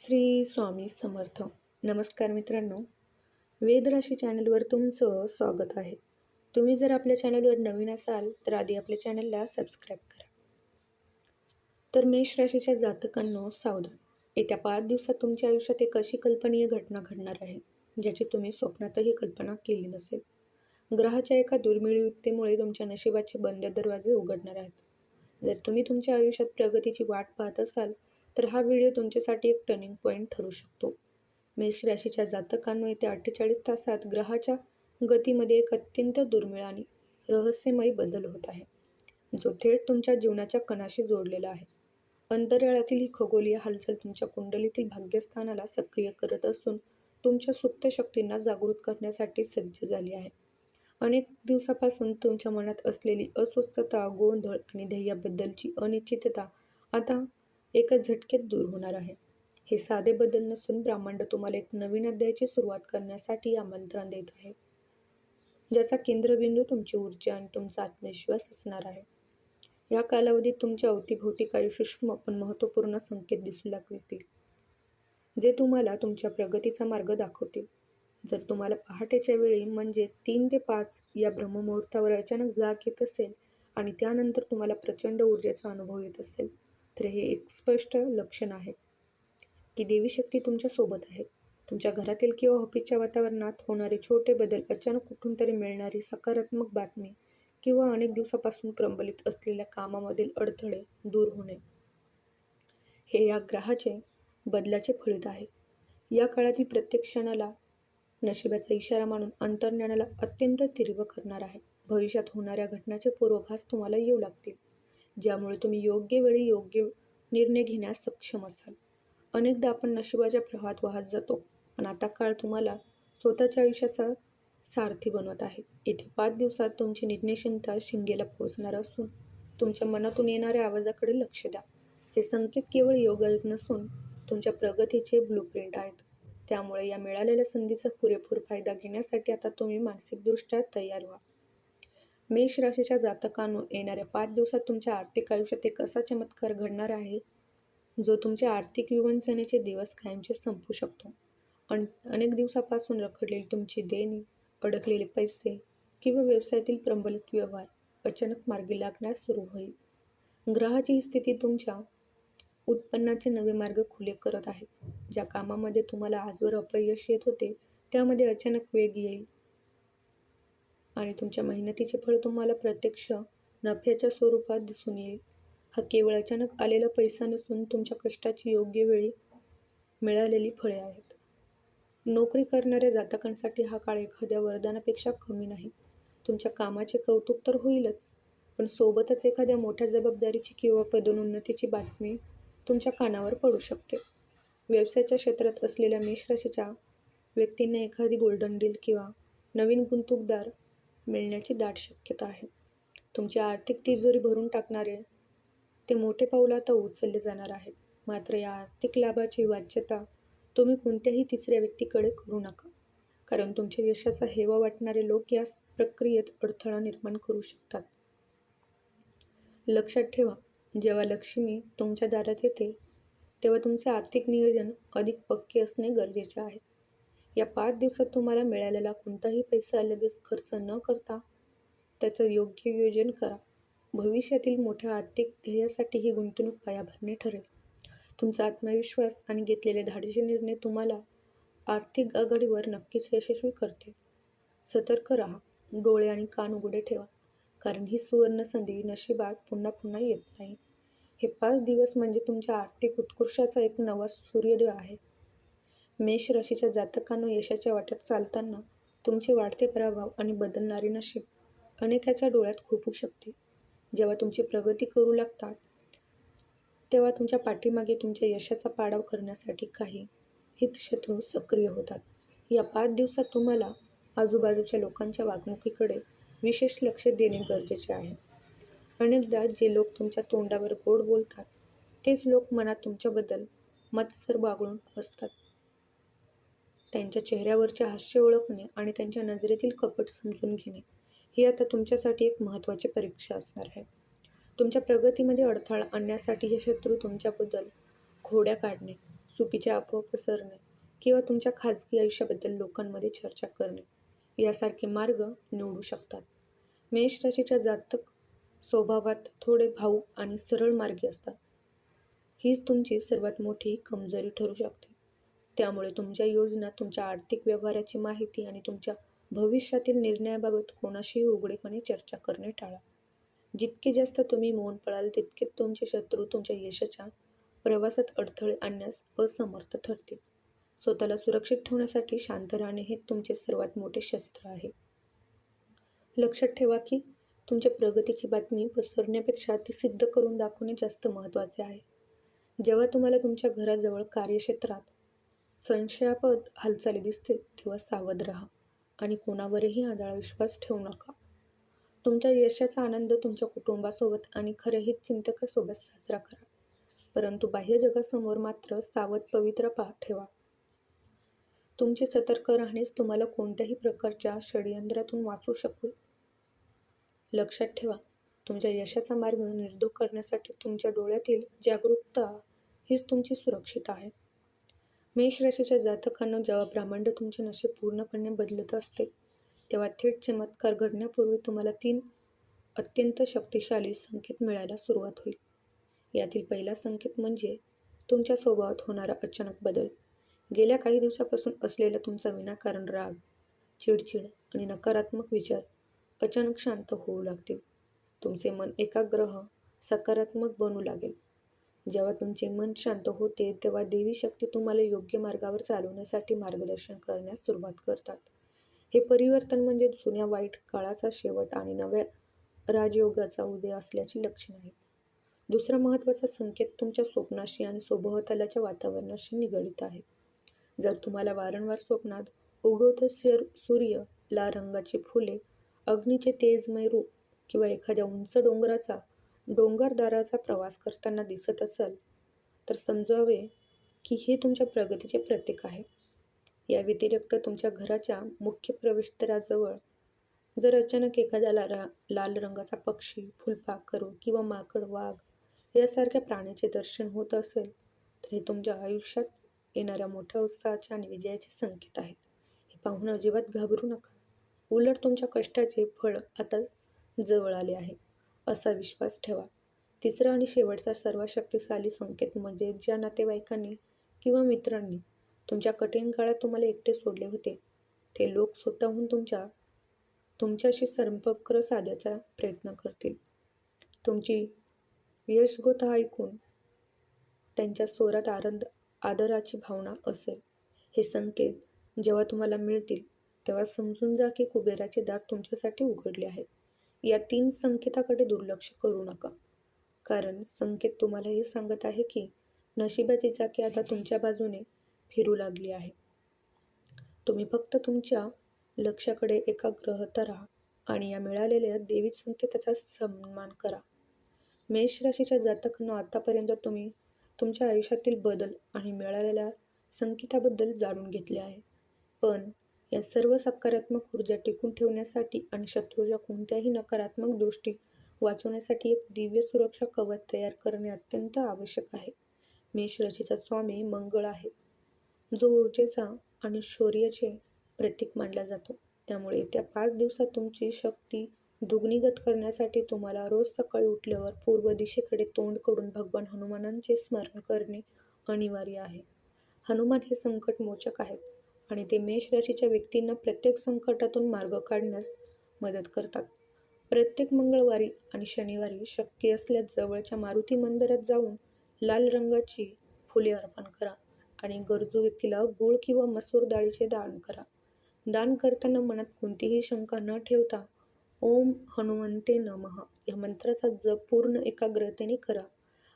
श्री स्वामी समर्थ. नमस्कार मित्रांनो, वेद राशी चॅनलवर तुमचं स्वागत आहे. तुम्ही जर आपल्या चॅनलवर नवीन असाल तर आधी आपल्या चॅनलला सबस्क्राईब करा. तर मेष राशीच्या जातकांनो सावधान. येत्या 5 दिवसात तुमच्या आयुष्यात एक अशी कल्पनीय घटना घडणार आहे ज्याची तुम्ही स्वप्नातही कल्पना केली नसेल. ग्रहाच्या एका दुर्मिळ युक्तीमुळे तुमच्या नशिबाचे बंद दरवाजे उघडणार आहेत. जर तुम्ही तुमच्या आयुष्यात प्रगतीची वाट पाहत असाल तर हा व्हिडिओ तुमच्यासाठी एक टर्निंग पॉईंट ठरू शकतो. मेष राशीच्या जातकांनो येत्या 48 तासात ग्रहाच्या गतीमध्ये एक अत्यंत दुर्मिळ आणि रहस्यमय बदल होत आहे, जो थेट तुमच्या जीवनाच्या कणाशी जोडलेला आहे. अंतराळातील ही खगोलीय हालचाल तुमच्या कुंडलीतील भाग्यस्थानाला सक्रिय करत असून तुमच्या सुप्त शक्तींना जागृत करण्यासाठी सज्ज झाली आहे. अनेक दिवसापासून तुमच्या मनात असलेली अस्वस्थता, गोंधळ आणि ध्येयाबद्दलची अनिश्चितता आता एका झटक्यात दूर होणार आहे. हे साधे बदल नसून ब्रह्मांड तुम्हाला एक नवीन अध्यायाची सुरुवात करण्यासाठी आमंत्रण देत आहे, ज्याचा केंद्रबिंदू तुमची ऊर्जा आणि तुमचा आत्मविश्वास असणार आहे. या कालावधीत तुमच्या अवतीभोवती काही सूक्ष्म पण महत्त्वपूर्ण संकेत दिसू लागतील, जे तुम्हाला तुमच्या प्रगतीचा मार्ग दाखवतील. जर तुम्हाला पहाटेच्या वेळी म्हणजे 3 ते 5 या ब्रह्ममुहूर्तावर अचानक जाग येत असेल आणि त्यानंतर तुम्हाला प्रचंड ऊर्जेचा अनुभव येत असेल, तर हे एक स्पष्ट लक्षण आहे की देवी शक्ती तुमच्या सोबत आहे. तुमच्या घरातील किंवा ऑफिसच्या वातावरणात होणारे छोटे बदल, अचानक कुठून तरी मिळणारी सकारात्मक बातमी किंवा अनेक दिवसापासून प्रलंबित असलेल्या कामामधील अडथळे दूर होणे, हे या ग्रहाचे बदलाचे फलित आहे. या काळातील प्रत्येक क्षणाला नशिबाचा इशारा मानून अंतर्ज्ञानाला अत्यंत तीव्र करणार आहे. भविष्यात होणाऱ्या घटनांचे पूर्वाभास तुम्हाला येऊ लागतील, ज्यामुळे तुम्ही योग्य वेळी योग्य निर्णय घेण्यास सक्षम असाल. अनेकदा आपण नशिबाच्या प्रवाहात वाहत जातो, पण आता काळ तुम्हाला स्वतःच्या आयुष्याचा सारथी बनवत आहे. येत्या 5 दिवसात तुमची निर्णयक्षमता शिंगेला पोहोचणार असून तुमच्या मनातून येणाऱ्या आवाजाकडे लक्ष द्या. हे संकेत केवळ योगायोग नसून तुमच्या प्रगतीचे ब्लूप्रिंट आहेत. त्यामुळे या मिळालेल्या संधीचा पुरेपूर फायदा घेण्यासाठी आता तुम्ही मानसिकदृष्ट्या तयार व्हा. मेष राशीच्या जातकांनो येणाऱ्या 5 दिवसात तुमच्या आर्थिक आयुष्यात एक असा चमत्कार घडणार आहे, जो तुमच्या आर्थिक विवंचनेचे दिवस कायमचे संपवू शकतो. अनेक दिवसापासून रखडलेली तुमची देणी, अडकलेले पैसे किंवा व्यवसायातील प्रलंबित व्यवहार अचानक मार्गी लागण्यास सुरू होईल. ग्रहाची ही स्थिती तुमच्या उत्पन्नाचे नवे मार्ग खुले करत आहे. ज्या कामामध्ये तुम्हाला आजवर अपयश येत होते, त्यामध्ये अचानक वेग येईल आणि तुमच्या मेहनतीचे फळ तुम्हाला प्रत्यक्ष नफ्याच्या स्वरूपात दिसून येईल. हा केवळ अचानक आलेला पैसा नसून तुमच्या कष्टाची योग्य वेळी मिळालेली फळे आहेत. नोकरी करणाऱ्या जातकांसाठी हा काळ एखाद्या वरदानापेक्षा कमी नाही. तुमच्या कामाचे कौतुक तर होईलच, पण सोबतच एखाद्या मोठ्या जबाबदारीची किंवा पदोन्नतीची बातमी तुमच्या कानावर पडू शकते. व्यवसायाच्या क्षेत्रात असलेल्या मेष राशीच्या व्यक्तींना एखादी गोल्डन डील किंवा नवीन गुंतवणूकदार मिळण्याची दाट शक्यता आहे. तुमची आर्थिक तिजोरी भरून टाकणारे ते मोठे पाऊल आता उचलले जाणार आहे. मात्र या आर्थिक लाभाची वाच्यता तुम्ही कोणत्याही तिसऱ्या व्यक्तीकडे करू नका, कारण तुमच्या यशाचा हेवा वाटणारे लोक या प्रक्रियेत अडथळा निर्माण करू शकतात. लक्षात ठेवा, जेव्हा लक्ष्मी तुमच्या दारात येते तेव्हा तुमचे आर्थिक नियोजन अधिक पक्के असणे गरजेचे आहे. या 5 दिवसात तुम्हाला मिळालेला कोणताही पैसा लगेच खर्च न करता त्याचं योग्य नियोजन करा. भविष्यातील मोठ्या आर्थिक ध्येयासाठी ही गुंतवणूक पायाभरणी ठरेल. तुमचा आत्मविश्वास आणि घेतलेले धाडसी निर्णय तुम्हाला आर्थिक आघाडीवर नक्कीच यशस्वी करतील. सतर्क राहा, डोळे आणि कान उघडे ठेवा, कारण ही सुवर्ण संधी नशिबात पुन्हा पुन्हा येत नाही. हे 5 दिवस म्हणजे तुमच्या आर्थिक उत्कर्षाचा एक नवा सूर्योदय आहे. मेष राशीच्या जातकांनो यशाच्या वाटेत चालताना तुमचे वाढते प्रभाव आणि बदलणारे नशीब अनेकाच्या डोळ्यात खुपू शकते. जेव्हा तुमची प्रगती करू लागतात तेव्हा तुमच्या पाठीमागे तुमच्या यशाचा पाडाव करण्यासाठी काही हितशत्रू सक्रिय होतात. या 5 दिवसात तुम्हाला आजूबाजूच्या लोकांच्या वागणुकीकडे विशेष लक्ष देणे गरजेचे आहे. अनेकदा जे लोक तुमच्या तोंडावर गोड बोलतात तेच लोक मनात तुमच्याबद्दल मत्सर बाळगून असतात. त्यांच्या चेहऱ्यावरचे हास्य ओळखणे आणि त्यांच्या नजरेतील कपट समजून घेणे ही आता तुमच्यासाठी एक महत्त्वाची परीक्षा असणार आहे. तुमच्या प्रगतीमध्ये अडथळा आणण्यासाठी हे शत्रू तुमच्याबद्दल खोड्या काढणे चुकीच्या अफवा पसरणे किंवा तुमच्या खाजगी आयुष्याबद्दल लोकांमध्ये चर्चा करणे यासारखे मार्ग निवडू शकतात. मेष राशीच्या जातक स्वभावात थोडे भावुक आणि सरळ मार्गी असतात. हीच तुमची सर्वात मोठी कमजोरी ठरू शकते. त्यामुळे तुमच्या योजना, तुमच्या आर्थिक व्यवहाराची माहिती आणि तुमच्या भविष्यातील निर्णयाबाबत कोणाशीही उघडपणे चर्चा करणे टाळा. जितके जास्त तुम्ही मौन पळाल तितके तुमचे शत्रू तुमच्या यशाच्या प्रवासात अडथळे आणण्यास असमर्थ ठरतील. स्वतःला सुरक्षित ठेवण्यासाठी शांत राहणे हे तुमचे सर्वात मोठे शस्त्र आहे. लक्षात ठेवा की तुमच्या प्रगतीची बातमी पसरवण्यापेक्षा ती सिद्ध करून दाखवणे जास्त महत्त्वाचे आहे. जेव्हा तुम्हाला तुमच्या घराजवळ कार्यक्षेत्रात संशयास्पद हालचाली दिसतील तेव्हा सावध राहा आणि कोणावरही आंधळा विश्वास ठेवू नका. तुमच्या यशाचा आनंद तुमच्या कुटुंबासोबत आणि खऱ्या हितचिंतकासोबत साजरा करा, परंतु बाह्य जगासमोर मात्र सावध पवित्रता ठेवा. तुमचे सतर्क राहणेच तुम्हाला कोणत्याही प्रकारच्या षडयंत्रातून वाचवू शकते. लक्षात ठेवा, तुमच्या यशाचा मार्ग निर्धोक करण्यासाठी तुमच्या डोळ्यातील जागरूकता हीच तुमची सुरक्षित आहे. मेष राशीच्या जातकांना जेव्हा ब्रह्मांड तुमचे नशीब पूर्णपणे बदलत असते तेव्हा थेट चमत्कार घडण्यापूर्वी तुम्हाला 3 अत्यंत शक्तिशाली संकेत मिळायला सुरुवात होईल. यातील पहिला संकेत म्हणजे तुमच्या स्वभावात होणारा अचानक बदल. गेल्या काही दिवसापासून असलेला तुमचा विनाकारण राग, चिडचिड आणि नकारात्मक विचार अचानक शांत होऊ लागतील. तुमचे मन एकाग्र, सकारात्मक बनू लागेल. जेव्हा तुमचे मन शांत होते तेव्हा देवी शक्ती तुम्हाला योग्य मार्गावर चालवण्यासाठी मार्गदर्शन करण्यास सुरुवात करतात. हे परिवर्तन म्हणजे जुन्या वाईट काळाचा शेवट आणि नव्या राजयोगाचा उदय असल्याची लक्षणे आहेत. दुसरा महत्त्वाचा संकेत तुमच्या स्वप्नाशी आणि सभोवतालच्या वातावरणाशी निगडित आहे. जर तुम्हाला वारंवार स्वप्नात उगवतं सूर्य, लाल रंगाची फुले, अग्नीचे तेजमय रूप किंवा एखाद्या उंच डोंगरदाराचा प्रवास करताना दिसत असेल तर समजावे की हे तुमच्या प्रगतीचे प्रतीक आहे. या व्यतिरिक्त तुमच्या घराच्या मुख्य प्रवेशद्वाराजवळ जर अचानक एखाद्या लाल रंगाचा पक्षी, फुलपाखरू किंवा माकड, वाघ यासारख्या प्राण्याचे दर्शन होत असेल तर हे तुमच्या आयुष्यात येणाऱ्या मोठ्या उत्साहाचे आणि विजयाचे संकेत आहेत. हे पाहून अजिबात घाबरू नका. उलट तुमच्या कष्टाचे फळ आता जवळ आले आहे असा विश्वास ठेवा. तिसरा आणि शेवटचा सर्वात शक्तिशाली संकेत म्हणजे ज्या नातेवाईकांनी किंवा मित्रांनी तुमच्या कठीण काळात तुम्हाला एकटे सोडले होते ते लोक स्वतःहून तुमच्याशी संपर्क साधायचा प्रयत्न करतील. तुमची यशगोता ऐकून त्यांच्या स्वरात आदराची भावना असेल. हे संकेत जेव्हा तुम्हाला मिळतील तेव्हा समजून जा की कुबेराचे दार तुमच्यासाठी उघडले आहेत. या 3 संकेताकडे दुर्लक्ष करू नका, कारण संकेत तुम्हाला हे सांगत आहे की नशिबाची चाके आता तुमच्या बाजूने फिरू लागली आहे. तुम्ही फक्त तुमच्या लक्ष्याकडे एकाग्र राहा आणि या मिळालेल्या दैवी संकेताचा सन्मान करा. मेष राशीच्या जातकांना आतापर्यंत तुम्ही तुमच्या आयुष्यातील बदल आणि मिळालेल्या संकेताबद्दल जाणून घेतले आहे, पण या सर्व सकारात्मक ऊर्जा टिकून ठेवण्यासाठी आणि शत्रूच्या कोणत्याही नकारात्मक दृष्टी वाचवण्यासाठी एक दिव्य सुरक्षा कवच तयार करणे अत्यंत आवश्यक आहे. मेष राशीचा स्वामी मंगळ आहे, जो ऊर्जेचा आणि शौर्याचे प्रतीक मानला जातो. त्यामुळे येत्या 5 दिवसात तुमची शक्ती दुग्नीगत करण्यासाठी तुम्हाला रोज सकाळी उठल्यावर पूर्व दिशेकडे तोंड करून भगवान हनुमानांचे स्मरण करणे अनिवार्य आहे. हनुमान हे संकटमोचक आहेत आणि ते मेष राशीच्या व्यक्तींना प्रत्येक संकटातून मार्ग काढण्यास मदत करतात. प्रत्येक मंगळवारी आणि शनिवारी शक्य असल्यास जवळच्या मारुती मंदिरात जाऊन लाल रंगाची फुले अर्पण करा आणि गरजू व्यक्तीला गूळ किंवा मसूर डाळीचे दान करा. दान करताना मनात कोणतीही शंका न ठेवता ओम हनुमंते नमः या मंत्राचा जप पूर्ण एकाग्रतेने करा.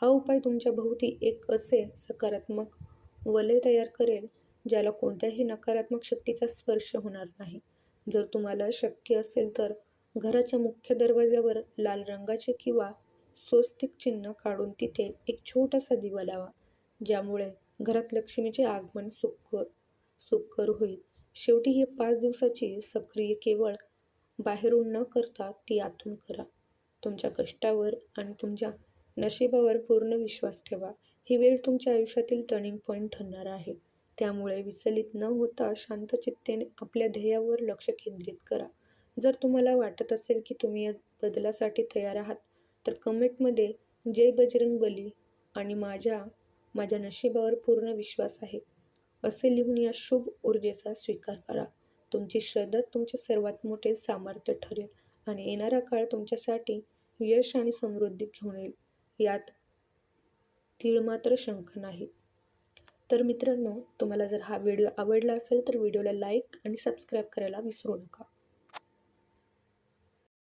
हा उपाय तुमच्या भोवती एक असे सकारात्मक वलय तयार करेल ज्याला कोणत्याही नकारात्मक शक्तीचा स्पर्श होणार नाही. जर तुम्हाला शक्य असेल तर घराच्या मुख्य दरवाज्यावर लाल रंगाचे किंवा स्वस्तिक चिन्ह काढून तिथे एक छोटासा दिवा लावा, ज्यामुळे घरात लक्ष्मीचे आगमन सुकर होईल. शेवटी ही 5 दिवसाची सक्रिय केवळ बाहेरून न करता ती आतून करा. तुमच्या कष्टावर आणि तुमच्या नशिबावर पूर्ण विश्वास ठेवा. ही वेळ तुमच्या आयुष्यातील टर्निंग पॉईंट ठरणार आहे. त्यामुळे विचलित न होता शांत चित्तेने आपल्या ध्येयावर लक्ष केंद्रित करा. जर तुम्हाला वाटत असेल की तुम्ही या बदलासाठी तयार आहात, तर कमेंटमध्ये जय बजरंगबली आणि माझ्या नशिबावर पूर्ण विश्वास आहे असे लिहून या शुभ ऊर्जेचा स्वीकार करा. तुमची श्रद्धा तुमचे सर्वात मोठे सामर्थ्य ठरेल आणि येणारा काळ तुमच्यासाठी यश आणि समृद्धी घेऊन येईल. यात तीळ मात्र शंका नाही. तर मित्रांनो, तुम्हाला जर हा व्हिडिओ आवडला असेल तर व्हिडिओला लाईक आणि सबस्क्राईब करायला विसरू नका.